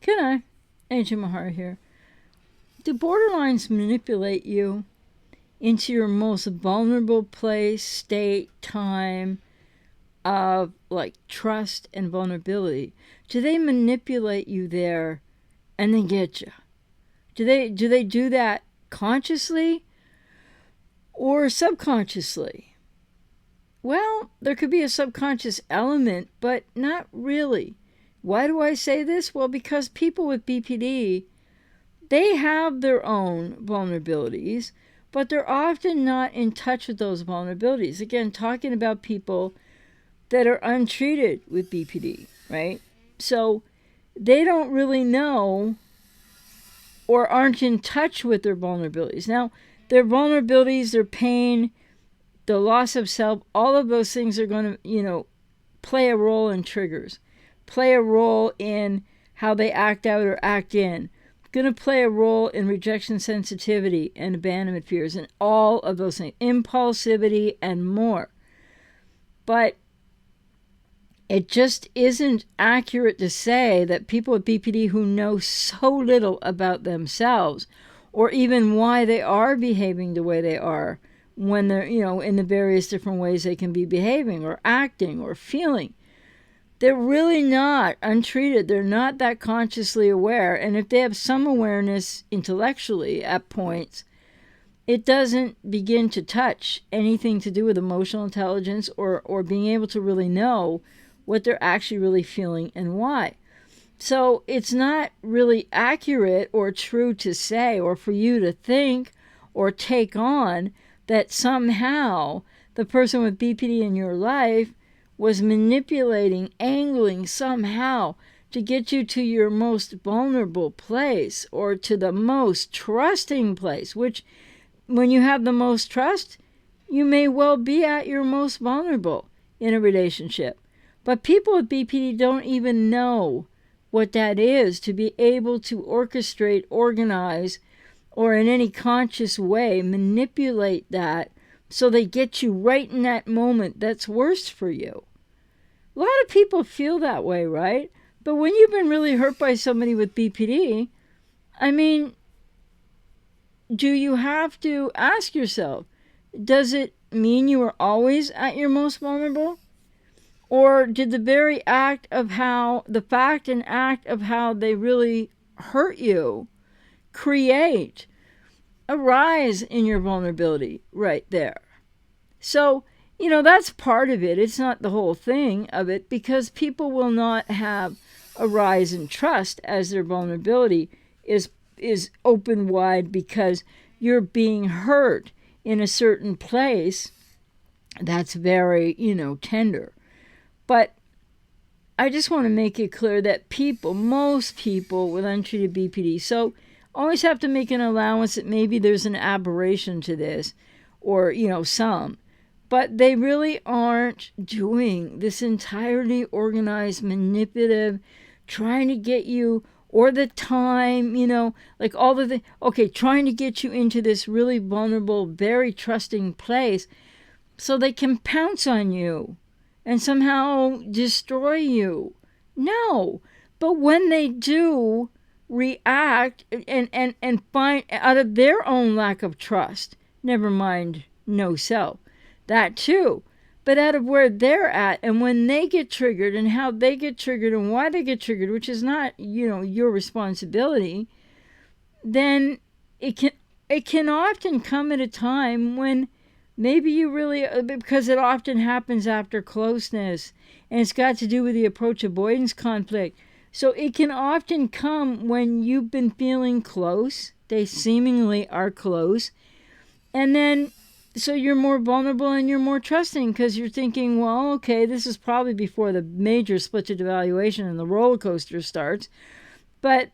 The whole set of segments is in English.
Can I? Ancient Mahara here. Do borderlines manipulate you into your most vulnerable place, state, time of like trust and vulnerability? Do they manipulate you there and then get you? Do they do that consciously or subconsciously? Well, there could be a subconscious element, but not really. Why do I say this? Well, because people with BPD, they have their own vulnerabilities, but they're often not in touch with those vulnerabilities. Again, talking about people that are untreated with BPD, right? So they don't really know or aren't in touch with their vulnerabilities. Now, their vulnerabilities, their pain, the loss of self, all of those things are going to, play a role in triggers, play a role in how they act out or act in, going to play a role in rejection sensitivity and abandonment fears and all of those things, impulsivity and more. But it just isn't accurate to say that people with BPD who know so little about themselves or even why they are behaving the way they are when they're, in the various different ways they can be behaving or acting or feeling. They're really not untreated. They're not that consciously aware. And if they have some awareness intellectually at points, it doesn't begin to touch anything to do with emotional intelligence or being able to really know what they're actually really feeling and why. So it's not really accurate or true to say or for you to think or take on that somehow the person with BPD in your life was manipulating, angling somehow to get you to your most vulnerable place or to the most trusting place, which when you have the most trust, you may well be at your most vulnerable in a relationship. But people with BPD don't even know what that is, to be able to orchestrate, organize, or in any conscious way manipulate that so they get you right in that moment that's worst for you. A lot of people feel that way, right? But when you've been really hurt by somebody with BPD, I mean, do you have to ask yourself, does it mean you are always at your most vulnerable? Or did the very fact and act of how they really hurt you create a rise in your vulnerability right there? So, that's part of it. It's not the whole thing of it, because people will not have a rise in trust as their vulnerability is open wide because you're being hurt in a certain place that's very, tender. But I just want to make it clear that most people with untreated BPD, so always have to make an allowance that maybe there's an aberration to this or, some. But they really aren't doing this entirely organized, manipulative, trying to get you, or the time, like all the things. Okay, trying to get you into this really vulnerable, very trusting place so they can pounce on you and somehow destroy you. No. But when they do react and find out of their own lack of trust, never mind no self, that too, but out of where they're at and when they get triggered and how they get triggered and why they get triggered, which is not, your responsibility, then it can often come at a time when maybe you really, because it often happens after closeness, and it's got to do with the approach avoidance conflict. So it can often come when you've been feeling close, they seemingly are close, and then so you're more vulnerable and you're more trusting because you're thinking, well, okay, this is probably before the major split to devaluation and the roller coaster starts. And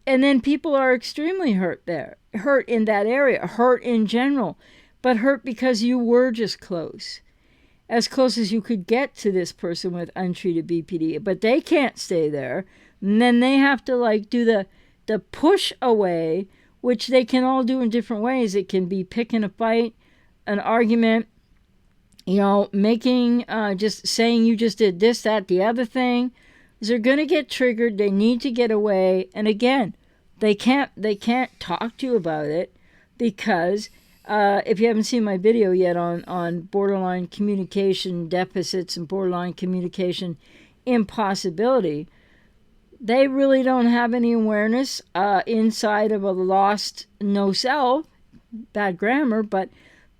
then people are extremely hurt there, hurt in that area, hurt in general, but hurt because you were just close, as close as you could get to this person with untreated BPD, but they can't stay there. And then they have to do the push away, which they can all do in different ways. It can be picking a fight, an argument, making, just saying you just did this, that, the other thing, is they're going to get triggered. They need to get away. And again, they can't talk to you about it because if you haven't seen my video yet on borderline communication deficits and borderline communication impossibility, they really don't have any awareness inside of a lost no self, bad grammar, but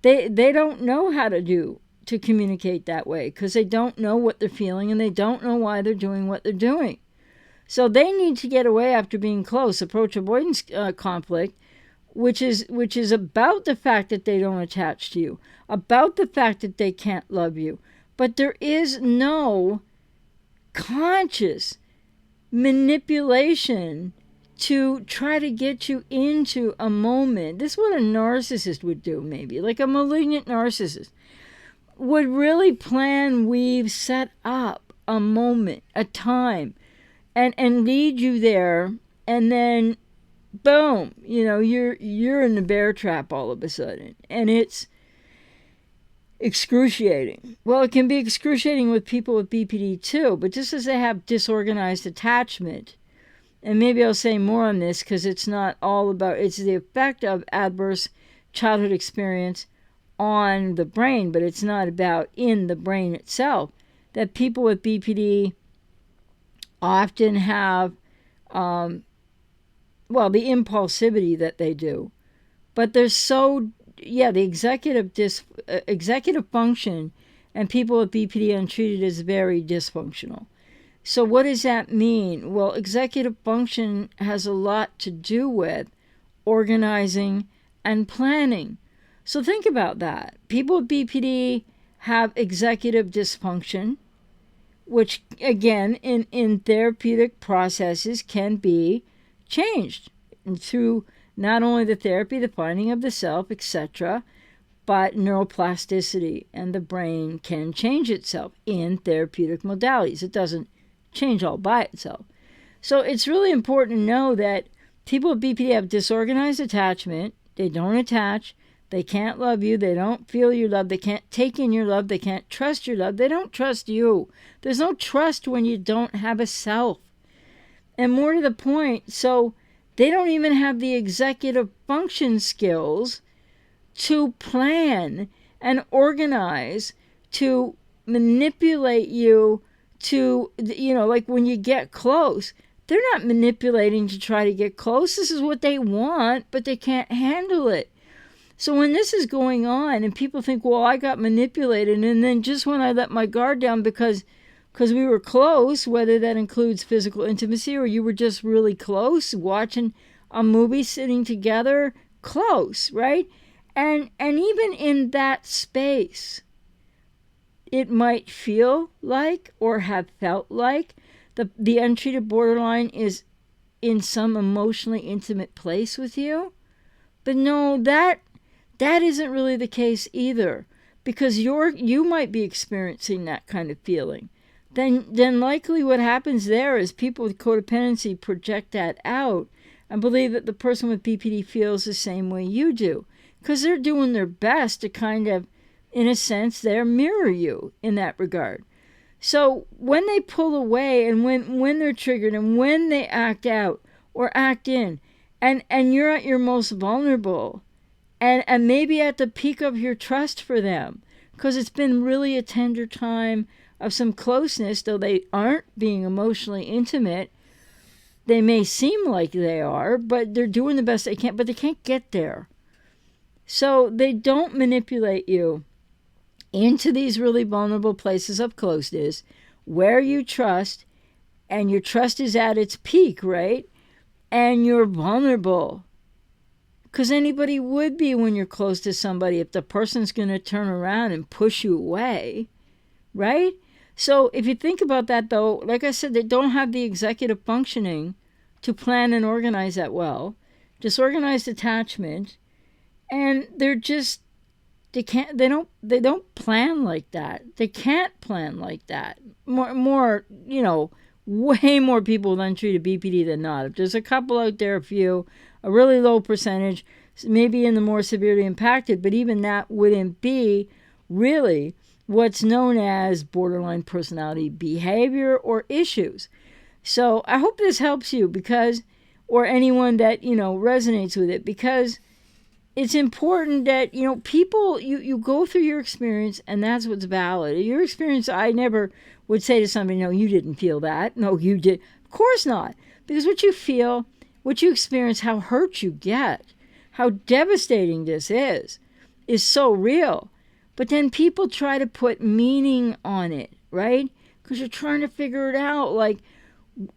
they don't know how to communicate that way because they don't know what they're feeling and they don't know why they're doing what they're doing. So they need to get away after being close. Approach avoidance conflict, which is about the fact that they don't attach to you, about the fact that they can't love you. But there is no conscious manipulation to try to get you into a moment. This is what a narcissist would do, maybe. Like a malignant narcissist would really plan, weave, set up a moment, a time, and lead you there, and then boom, you're in the bear trap all of a sudden, and it's excruciating. Well, it can be excruciating with people with BPD too, but just as they have disorganized attachment, and maybe I'll say more on this because it's not all about, it's the effect of adverse childhood experience on the brain, but it's not about in the brain itself, that people with BPD often have, the impulsivity that they do, but they're the executive function and people with BPD untreated is very dysfunctional. So what does that mean? Well, executive function has a lot to do with organizing and planning. So think about that. People with BPD have executive dysfunction, which again in therapeutic processes can be changed through not only the therapy, the finding of the self, etc., but neuroplasticity, and the brain can change itself in therapeutic modalities. It doesn't change all by itself. So it's really important to know that people with BPD have disorganized attachment. They don't attach. They can't love you. They don't feel your love. They can't take in your love. They can't trust your love. They don't trust you. There's no trust when you don't have a self. And more to the point, so they don't even have the executive function skills to plan and organize, to manipulate you, to, like when you get close, they're not manipulating to try to get close. This is what they want, but they can't handle it. So when this is going on and people think, well, I got manipulated, and then just when I let my guard down because we were close, whether that includes physical intimacy or you were just really close, watching a movie, sitting together, close, right? And even in that space, it might feel like or have felt like the untreated borderline is in some emotionally intimate place with you. But no, that isn't really the case either, because you might be experiencing that kind of feeling. Then likely what happens there is people with codependency project that out and believe that the person with BPD feels the same way you do, because they're doing their best to kind of, in a sense, they're mirror you in that regard. So when they pull away and when they're triggered and when they act out or act in, and you're at your most vulnerable and maybe at the peak of your trust for them, because it's been really a tender time of some closeness, though they aren't being emotionally intimate. They may seem like they are, but they're doing the best they can, but they can't get there. So they don't manipulate you into these really vulnerable places of closeness where you trust, and your trust is at its peak, right? And you're vulnerable. Because anybody would be when you're close to somebody if the person's going to turn around and push you away, right? So if you think about that, though, like I said, they don't have the executive functioning to plan and organize that well. Disorganized attachment, and they don't plan like that. They can't plan like that. More, way more people with untreated BPD than not. If there's a couple out there, a few, a really low percentage, maybe in the more severely impacted, but even that wouldn't be really what's known as borderline personality behavior or issues. So I hope this helps you, because, or anyone that, resonates with it, because it's important that, people, you go through your experience, and that's what's valid. Your experience, I never would say to somebody, no, you didn't feel that. No, you did. Of course not. Because what you feel, what you experience, how hurt you get, how devastating this is so real. But then people try to put meaning on it, right? Because you're trying to figure it out. Like,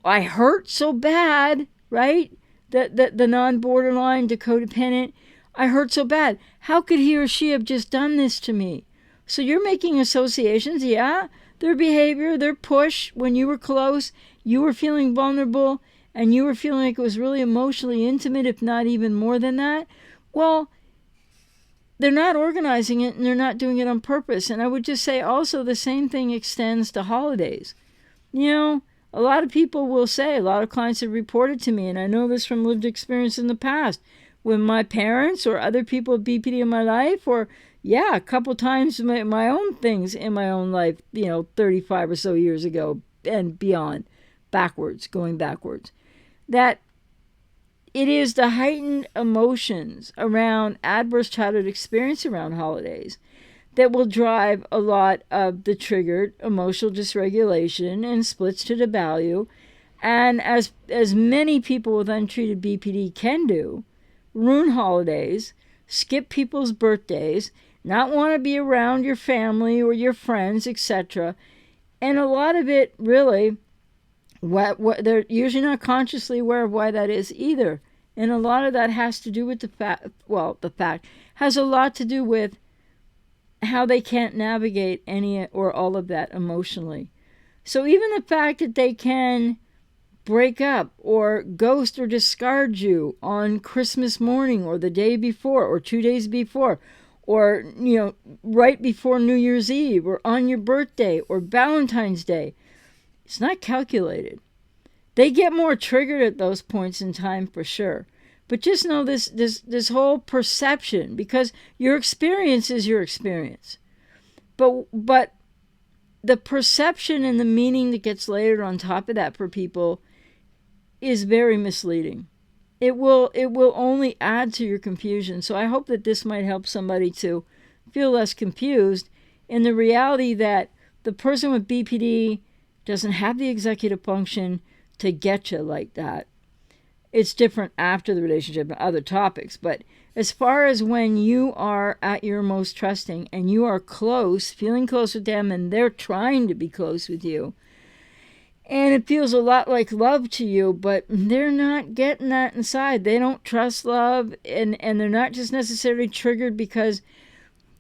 I hurt so bad, right? The non-borderline, the codependent, I hurt so bad. How could he or she have just done this to me? So you're making associations, yeah? Their behavior, their push, when you were close, you were feeling vulnerable, and you were feeling like it was really emotionally intimate, if not even more than that. Well, they're not organizing it, and they're not doing it on purpose. And I would just say also the same thing extends to holidays. A lot of people will say, a lot of clients have reported to me, and I know this from lived experience in the past, when my parents or other people with BPD in my life, or a couple times my own things in my own life, 35 or so years ago and beyond, going backwards, that it is the heightened emotions around adverse childhood experience around holidays that will drive a lot of the triggered emotional dysregulation and splits to the value. And as many people with untreated BPD can do, ruin holidays, skip people's birthdays, not want to be around your family or your friends, etc. And a lot of it really, what they're usually not consciously aware of why that is either. And a lot of that has to do with the fact has a lot to do with how they can't navigate any or all of that emotionally. So even the fact that they can break up or ghost or discard you on Christmas morning or the day before or 2 days before, or right before New Year's Eve or on your birthday or Valentine's Day, it's not calculated. They get more triggered at those points in time for sure. But just know this whole perception, because your experience is your experience. But the perception and the meaning that gets layered on top of that for people is very misleading. It will only add to your confusion. So I hope that this might help somebody to feel less confused in the reality that the person with BPD doesn't have the executive function to get you like that. It's different after the relationship and other topics. But as far as when you are at your most trusting and you are close, feeling close with them, and they're trying to be close with you, and it feels a lot like love to you, but they're not getting that inside. They don't trust love, and they're not just necessarily triggered because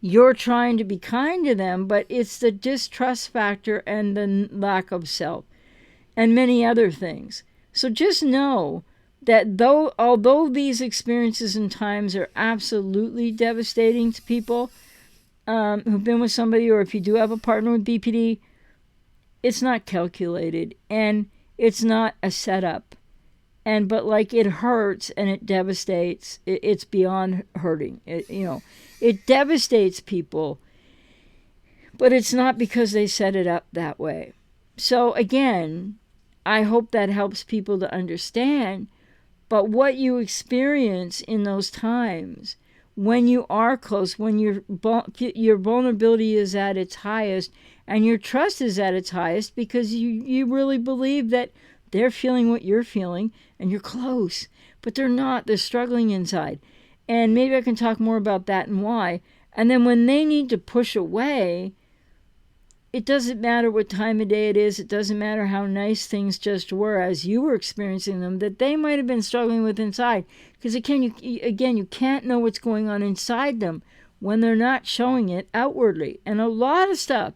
you're trying to be kind to them, but it's the distrust factor and the lack of self and many other things. So just know that although these experiences and times are absolutely devastating to people who've been with somebody, or if you do have a partner with BPD, it's not calculated, and it's not a setup. But like, it hurts and it devastates. It's beyond hurting. It devastates people, but it's not because they set it up that way. So again, I hope that helps people to understand. But what you experience in those times, when you are close, when your vulnerability is at its highest and your trust is at its highest, because you really believe that they're feeling what you're feeling and you're close, but they're not. They're struggling inside. And maybe I can talk more about that and why. And then when they need to push away, it doesn't matter what time of day it is. It doesn't matter how nice things just were as you were experiencing them, that they might have been struggling with inside. Because again, you can't know what's going on inside them when they're not showing it outwardly. And a lot of stuff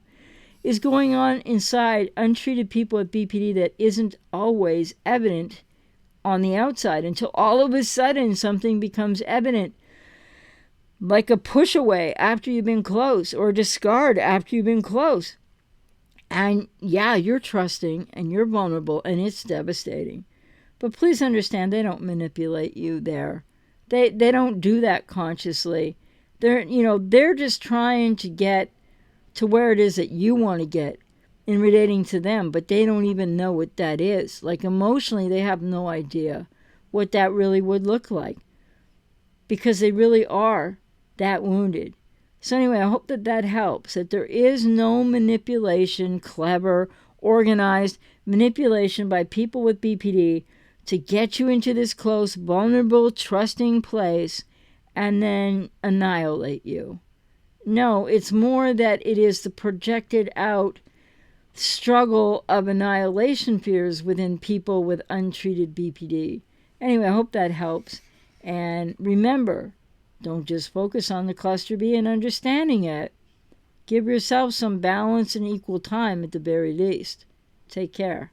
is going on inside untreated people with BPD that isn't always evident on the outside until all of a sudden something becomes evident, like a push away after you've been close, or a discard after you've been close. And you're trusting and you're vulnerable and it's devastating. But please understand, they don't manipulate you there. They don't do that consciously. They're just trying to get to where it is that you want to get. in relating to them, but they don't even know what that is. Like emotionally, they have no idea what that really would look like because they really are that wounded. So anyway, I hope that that helps, that there is no manipulation, clever, organized manipulation by people with BPD to get you into this close, vulnerable, trusting place and then annihilate you. No, it's more that it is the projected out struggle of annihilation fears within people with untreated BPD. Anyway, I hope that helps. And remember, don't just focus on the cluster B and understanding it. Give yourself some balance and equal time at the very least. Take care.